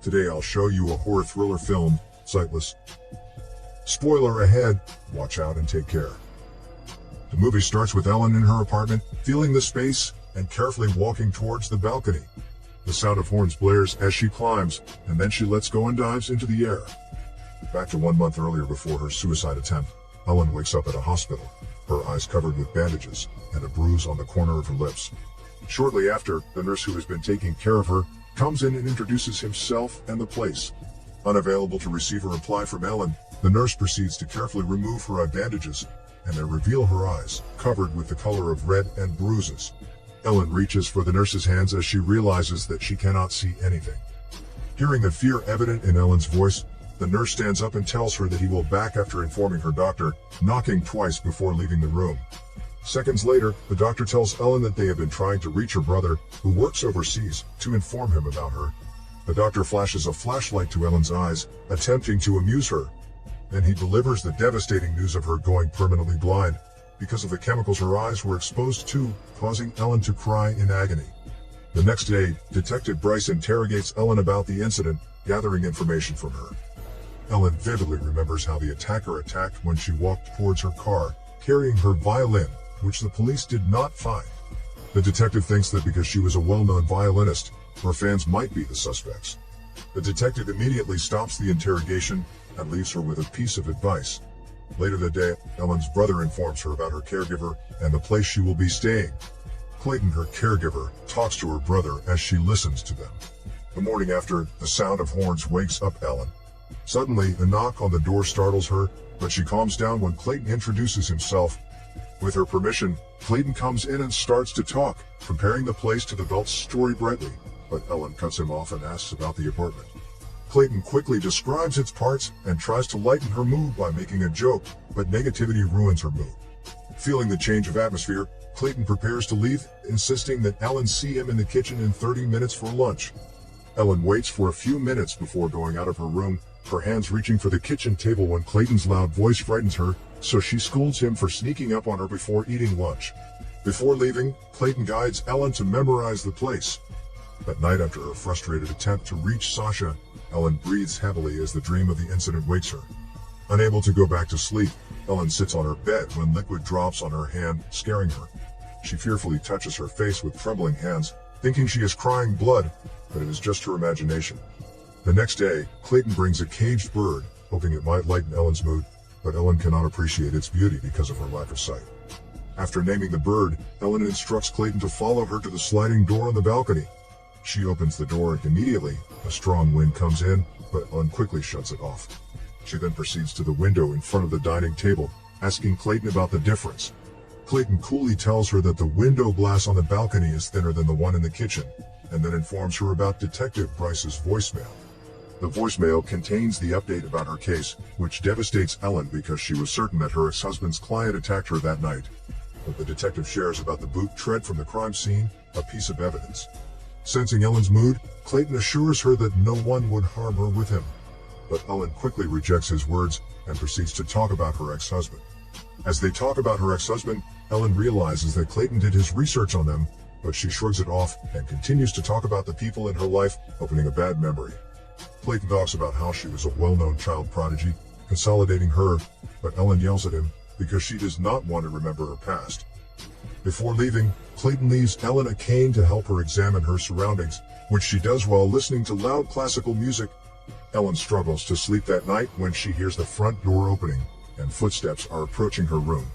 Today I'll show you a horror thriller film, Sightless. Spoiler ahead, watch out and take care. The movie starts with Ellen in her apartment, feeling the space, and carefully walking towards the balcony. The sound of horns blares as she climbs, and then she lets go and dives into the air. Back to 1 month earlier before her suicide attempt, Ellen wakes up at a hospital, her eyes covered with bandages, and a bruise on the corner of her lips. Shortly after, the nurse who has been taking care of her comes in and introduces himself and the place. Unavailable to receive a reply from Ellen, the nurse proceeds to carefully remove her eye bandages, and they reveal her eyes, covered with the color of red and bruises. Ellen reaches for the nurse's hands as she realizes that she cannot see anything. Hearing the fear evident in Ellen's voice, the nurse stands up and tells her that he will back after informing her doctor, knocking twice before leaving the room. Seconds later, the doctor tells Ellen that they have been trying to reach her brother, who works overseas, to inform him about her. The doctor flashes a flashlight to Ellen's eyes, attempting to amuse her. Then he delivers the devastating news of her going permanently blind, because of the chemicals her eyes were exposed to, causing Ellen to cry in agony. The next day, Detective Bryce interrogates Ellen about the incident, gathering information from her. Ellen vividly remembers how the attacker attacked when she walked towards her car, carrying her violin, which the police did not find. The detective thinks that because she was a well-known violinist, her fans might be the suspects. The detective immediately stops the interrogation and leaves her with a piece of advice. Later that day, Ellen's brother informs her about her caregiver and the place she will be staying. Clayton, her caregiver, talks to her brother as she listens to them. The morning after, the sound of horns wakes up Ellen. Suddenly, a knock on the door startles her, but she calms down when Clayton introduces himself. With her permission, Clayton comes in and starts to talk, comparing the place to the Belt's story brightly, but Ellen cuts him off and asks about the apartment. Clayton quickly describes its parts and tries to lighten her mood by making a joke, but negativity ruins her mood. Feeling the change of atmosphere, Clayton prepares to leave, insisting that Ellen see him in the kitchen in 30 minutes for lunch. Ellen waits for a few minutes before going out of her room, her hands reaching for the kitchen table when Clayton's loud voice frightens her, so she scolds him for sneaking up on her before eating lunch. Before leaving, Clayton guides Ellen to memorize the place. That night, after her frustrated attempt to reach Sasha, Ellen breathes heavily as the dream of the incident wakes her. Unable to go back to sleep, Ellen sits on her bed when liquid drops on her hand, scaring her. She fearfully touches her face with trembling hands, thinking she is crying blood, but it is just her imagination. The next day, Clayton brings a caged bird, hoping it might lighten Ellen's mood, but Ellen cannot appreciate its beauty because of her lack of sight. After naming the bird, Ellen instructs Clayton to follow her to the sliding door on the balcony. She opens the door and immediately, a strong wind comes in, but Ellen quickly shuts it off. She then proceeds to the window in front of the dining table, asking Clayton about the difference. Clayton coolly tells her that the window glass on the balcony is thinner than the one in the kitchen, and then informs her about Detective Bryce's voicemail. The voicemail contains the update about her case, which devastates Ellen because she was certain that her ex-husband's client attacked her that night. But the detective shares about the boot tread from the crime scene, a piece of evidence. Sensing Ellen's mood, Clayton assures her that no one would harm her with him. But Ellen quickly rejects his words and proceeds to talk about her ex-husband. As they talk about her ex-husband, Ellen realizes that Clayton did his research on them, but she shrugs it off and continues to talk about the people in her life, opening a bad memory. Clayton talks about how she was a well-known child prodigy, consolidating her, but Ellen yells at him because she does not want to remember her past. Before leaving, Clayton leaves Ellen a cane to help her examine her surroundings, which she does while listening to loud classical music. Ellen struggles to sleep that night when she hears the front door opening, and footsteps are approaching her room.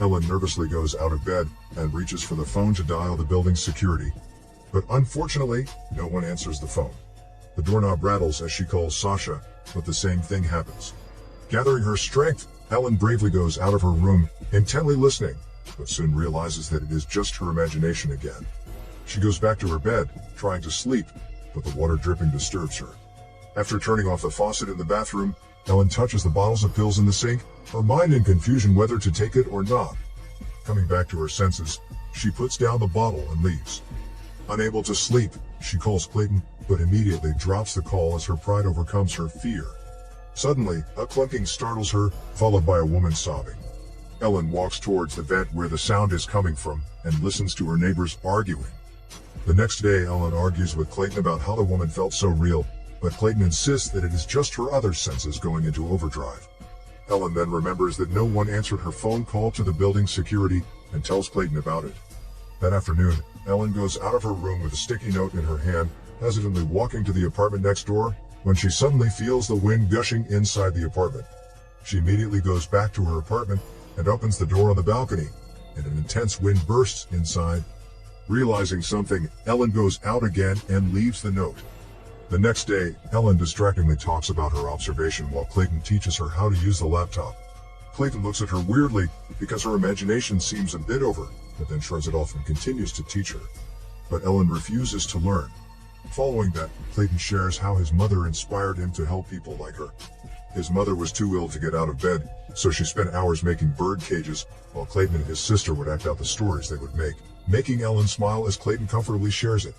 Ellen nervously goes out of bed and reaches for the phone to dial the building's security. But unfortunately, no one answers the phone. The doorknob rattles as she calls Sasha, but the same thing happens. Gathering her strength, Ellen bravely goes out of her room, intently listening, but soon realizes that it is just her imagination again. She goes back to her bed, trying to sleep, but the water dripping disturbs her. After turning off the faucet in the bathroom, Ellen touches the bottles of pills in the sink, her mind in confusion whether to take it or not. Coming back to her senses, she puts down the bottle and leaves. Unable to sleep, she calls Clayton, but immediately drops the call as her pride overcomes her fear. Suddenly, a clunking startles her, followed by a woman sobbing. Ellen walks towards the vent where the sound is coming from, and listens to her neighbors arguing. The next day, Ellen argues with Clayton about how the woman felt so real, but Clayton insists that it is just her other senses going into overdrive. Ellen then remembers that no one answered her phone call to the building's security and tells Clayton about it. That afternoon, Ellen goes out of her room with a sticky note in her hand, hesitantly walking to the apartment next door, when she suddenly feels the wind gushing inside the apartment. She immediately goes back to her apartment and opens the door on the balcony, and an intense wind bursts inside. Realizing something, Ellen goes out again and leaves the note. The next day, Ellen distractingly talks about her observation while Clayton teaches her how to use the laptop. Clayton looks at her weirdly because her imagination seems a bit over, but then shrugs it off and continues to teach her. But Ellen refuses to learn. Following that, Clayton shares how his mother inspired him to help people like her. His mother was too ill to get out of bed, so she spent hours making bird cages, while Clayton and his sister would act out the stories they would make, making Ellen smile as Clayton comfortably shares it.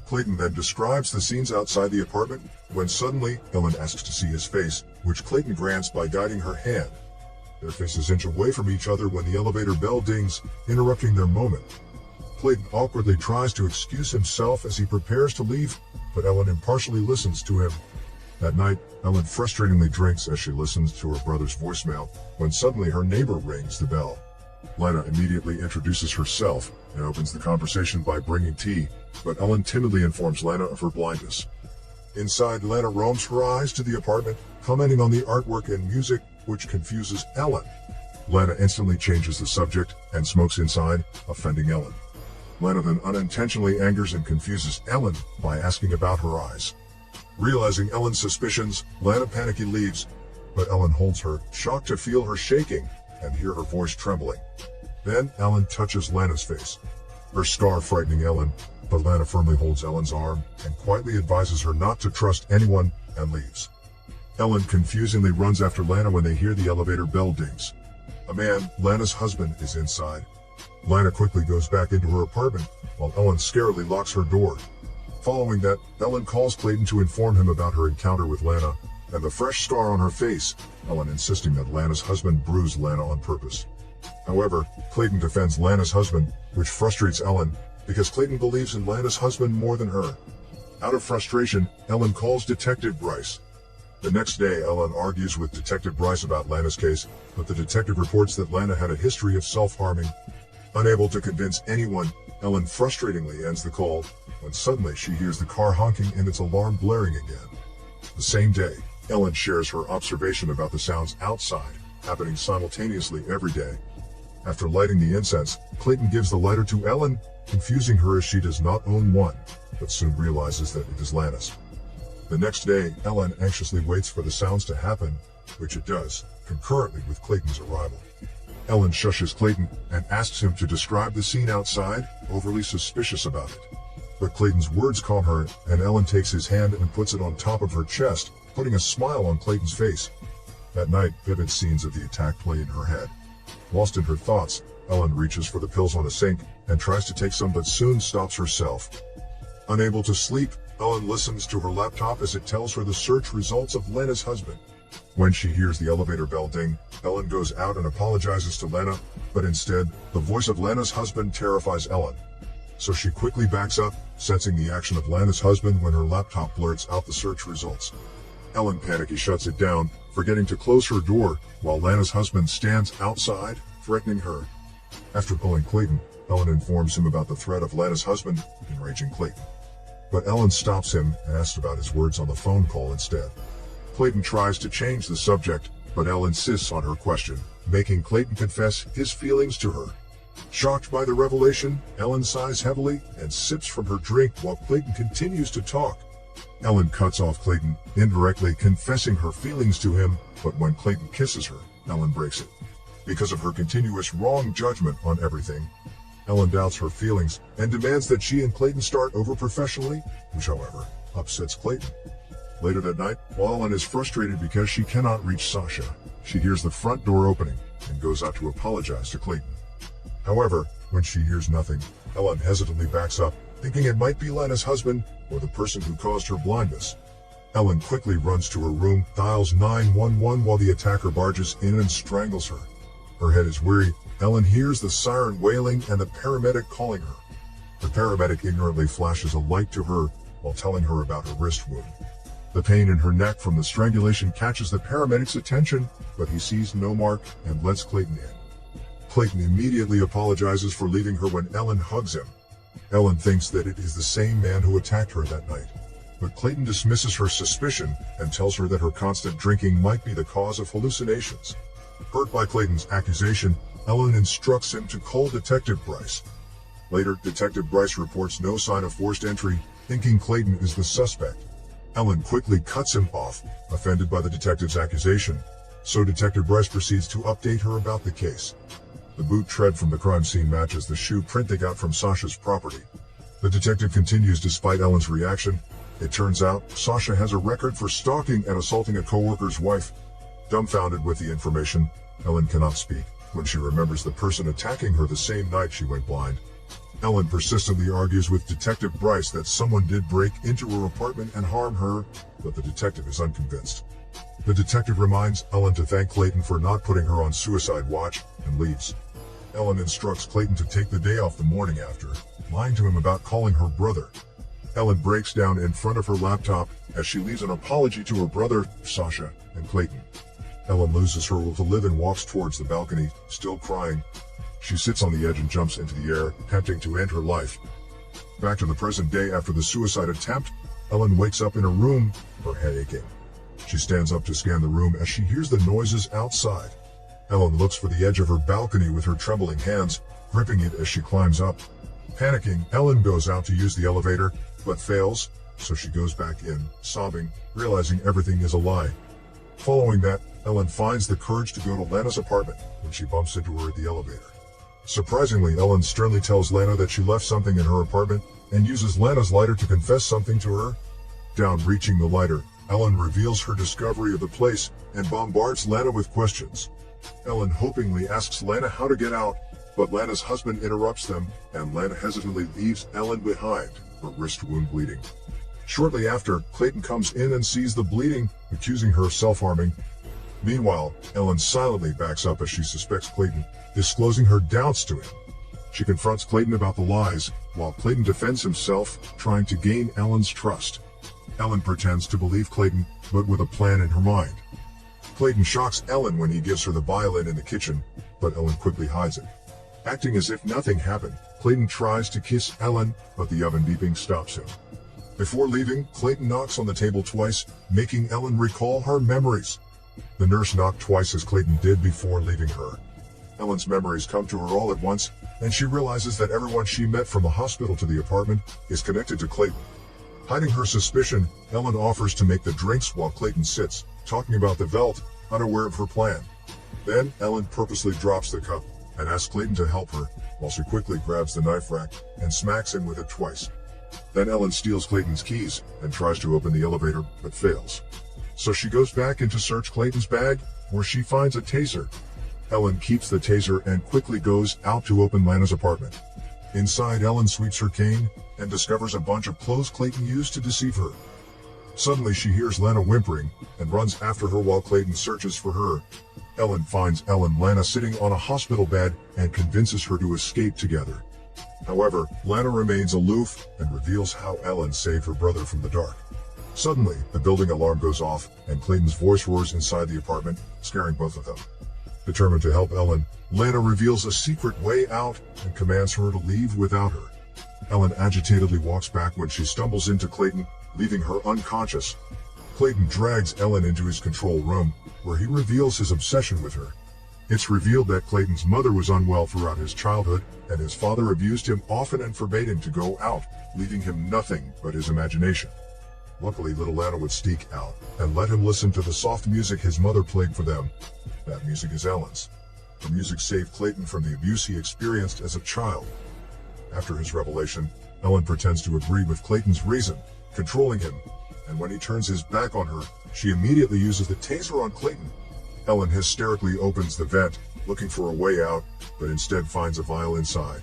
Clayton then describes the scenes outside the apartment, when suddenly, Ellen asks to see his face, which Clayton grants by guiding her hand. Their faces inch away from each other when the elevator bell dings, interrupting their moment. Clayton awkwardly tries to excuse himself as he prepares to leave, but Ellen impartially listens to him. That night, Ellen frustratingly drinks as she listens to her brother's voicemail, when suddenly her neighbor rings the bell. Lena immediately introduces herself and opens the conversation by bringing tea, but Ellen timidly informs Lena of her blindness. Inside, Lena roams her eyes to the apartment, commenting on the artwork and music, which confuses Ellen. Lena instantly changes the subject and smokes inside, offending Ellen. Lena then unintentionally angers and confuses Ellen by asking about her eyes. Realizing Ellen's suspicions, Lena panicky leaves, but Ellen holds her, shocked to feel her shaking and hear her voice trembling. Then Ellen touches Lena's face, her scar frightening Ellen, but Lena firmly holds Ellen's arm and quietly advises her not to trust anyone and leaves. Ellen confusingly runs after Lena when they hear the elevator bell dings. A man, Lena's husband, is inside. Lena quickly goes back into her apartment, while Ellen scarily locks her door. Following that, Ellen calls Clayton to inform him about her encounter with Lena and the fresh scar on her face, Ellen insisting that Lena's husband bruised Lena on purpose. However, Clayton defends Lena's husband, which frustrates Ellen, because Clayton believes in Lena's husband more than her. Out of frustration, Ellen calls Detective Bryce. The next day, Ellen argues with Detective Bryce about Lena's case, but the detective reports that Lena had a history of self-harming. Unable to convince anyone, Ellen frustratingly ends the call, when suddenly she hears the car honking and its alarm blaring again. The same day, Ellen shares her observation about the sounds outside, happening simultaneously every day. After lighting the incense, Clayton gives the lighter to Ellen, confusing her as she does not own one, but soon realizes that it is Lena's. The next day, Ellen anxiously waits for the sounds to happen, which it does, concurrently with Clayton's arrival. Ellen shushes Clayton and asks him to describe the scene outside, overly suspicious about it. But Clayton's words calm her, and Ellen takes his hand and puts it on top of her chest, putting a smile on Clayton's face. That night, vivid scenes of the attack play in her head. Lost in her thoughts, Ellen reaches for the pills on the sink and tries to take some but soon stops herself. Unable to sleep, Ellen listens to her laptop as it tells her the search results of Lena's husband. When she hears the elevator bell ding, Ellen goes out and apologizes to Lena, but instead, the voice of Lena's husband terrifies Ellen. So she quickly backs up, sensing the action of Lena's husband when her laptop blurts out the search results. Ellen panicky shuts it down, forgetting to close her door, while Lena's husband stands outside, threatening her. After pulling Clayton, Ellen informs him about the threat of Lena's husband, enraging Clayton. But Ellen stops him and asks about his words on the phone call instead. Clayton tries to change the subject, but Ellen insists on her question, making Clayton confess his feelings to her. Shocked by the revelation, Ellen sighs heavily and sips from her drink while Clayton continues to talk. Ellen cuts off Clayton, indirectly confessing her feelings to him, but when Clayton kisses her, Ellen breaks it. Because of her continuous wrong judgment on everything, Ellen doubts her feelings and demands that she and Clayton start over professionally, which however, upsets Clayton. Later that night, while Ellen is frustrated because she cannot reach Sasha, she hears the front door opening and goes out to apologize to Clayton. However, when she hears nothing, Ellen hesitantly backs up, thinking it might be Lena's husband or the person who caused her blindness. Ellen quickly runs to her room, dials 911 while the attacker barges in and strangles her. Her head is weary. Ellen hears the siren wailing and the paramedic calling her. The paramedic ignorantly flashes a light to her while telling her about her wrist wound. The pain in her neck from the strangulation catches the paramedic's attention, but he sees no mark and lets Clayton in. Clayton immediately apologizes for leaving her when Ellen hugs him. Ellen thinks that it is the same man who attacked her that night, but Clayton dismisses her suspicion and tells her that her constant drinking might be the cause of hallucinations. Hurt by Clayton's accusation, Ellen instructs him to call Detective Bryce. Later, Detective Bryce reports no sign of forced entry, thinking Clayton is the suspect. Ellen quickly cuts him off, offended by the detective's accusation, so Detective Bryce proceeds to update her about the case. The boot tread from the crime scene matches the shoe print they got from Sasha's property. The detective continues despite Ellen's reaction. It turns out, Sasha has a record for stalking and assaulting a co-worker's wife. Dumbfounded with the information, Ellen cannot speak when she remembers the person attacking her the same night she went blind. Ellen persistently argues with Detective Bryce that someone did break into her apartment and harm her, but the detective is unconvinced. The detective reminds Ellen to thank Clayton for not putting her on suicide watch and leaves. Ellen instructs Clayton to take the day off the morning after, lying to him about calling her brother. Ellen breaks down in front of her laptop as she leaves an apology to her brother, Sasha, and Clayton. Ellen loses her will to live and walks towards the balcony, still crying. She sits on the edge and jumps into the air, attempting to end her life. Back to the present day after the suicide attempt, Ellen wakes up in her room, her head aching. She stands up to scan the room as she hears the noises outside. Ellen looks for the edge of her balcony with her trembling hands, gripping it as she climbs up. Panicking, Ellen goes out to use the elevator, but fails, so she goes back in, sobbing, realizing everything is a lie. Following that, Ellen finds the courage to go to Lana's apartment when she bumps into her at the elevator. Surprisingly, Ellen sternly tells Lana that she left something in her apartment and uses Lana's lighter to confess something to her. Down reaching the lighter, Ellen reveals her discovery of the place and bombards Lana with questions. Ellen hopingly asks Lana how to get out, but Lana's husband interrupts them, and Lana hesitantly leaves Ellen behind, her wrist wound bleeding. Shortly after, Clayton comes in and sees the bleeding, accusing her of self-harming. Meanwhile, Ellen silently backs up as she suspects Clayton, disclosing her doubts to him. She confronts Clayton about the lies, while Clayton defends himself, trying to gain Ellen's trust. Ellen pretends to believe Clayton, but with a plan in her mind. Clayton shocks Ellen when he gives her the violin in the kitchen, but Ellen quickly hides it. Acting as if nothing happened, Clayton tries to kiss Ellen, but the oven beeping stops him. Before leaving, Clayton knocks on the table twice, making Ellen recall her memories. The nurse knocked twice as Clayton did before leaving her. Ellen's memories come to her all at once, and she realizes that everyone she met from the hospital to the apartment is connected to Clayton. Hiding her suspicion, Ellen offers to make the drinks while Clayton sits, talking about the Velt, unaware of her plan. Then, Ellen purposely drops the cup and asks Clayton to help her, while she quickly grabs the knife rack and smacks him with it twice. Then Ellen steals Clayton's keys and tries to open the elevator, but fails. So she goes back in to search Clayton's bag, where she finds a taser. Ellen keeps the taser and quickly goes out to open Lana's apartment. Inside, Ellen sweeps her cane and discovers a bunch of clothes Clayton used to deceive her. Suddenly, she hears Lana whimpering and runs after her while Clayton searches for her. Ellen finds Lana sitting on a hospital bed and convinces her to escape together. However, Lana remains aloof and reveals how Ellen saved her brother from the dark. Suddenly, the building alarm goes off and Clayton's voice roars inside the apartment, scaring both of them. Determined to help Ellen, Lana reveals a secret way out and commands her to leave without her. Ellen agitatedly walks back when she stumbles into Clayton, leaving her unconscious. Clayton drags Ellen into his control room, where he reveals his obsession with her. It's revealed that Clayton's mother was unwell throughout his childhood, and his father abused him often and forbade him to go out, leaving him nothing but his imagination. Luckily, little Lana would sneak out and let him listen to the soft music his mother played for them. That music is Ellen's. The music saved Clayton from the abuse he experienced as a child. After his revelation, Ellen pretends to agree with Clayton's reason, controlling him, and when he turns his back on her, she immediately uses the taser on Clayton. Ellen hysterically opens the vent, looking for a way out, but instead finds a vial inside.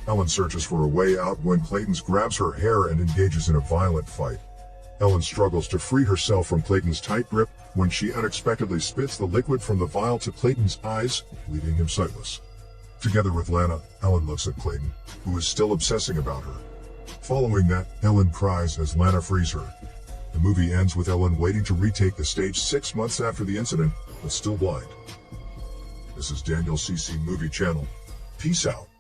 Ellen searches for a way out when Clayton grabs her hair and engages in a violent fight. Ellen struggles to free herself from Clayton's tight grip when she unexpectedly spits the liquid from the vial to Clayton's eyes, leaving him sightless. Together with Lana, Ellen looks at Clayton, who is still obsessing about her. Following that, Ellen cries as Lana frees her. The movie ends with Ellen waiting to retake the stage 6 months after the incident, but still blind. This is Daniel CC Movie Channel. Peace out.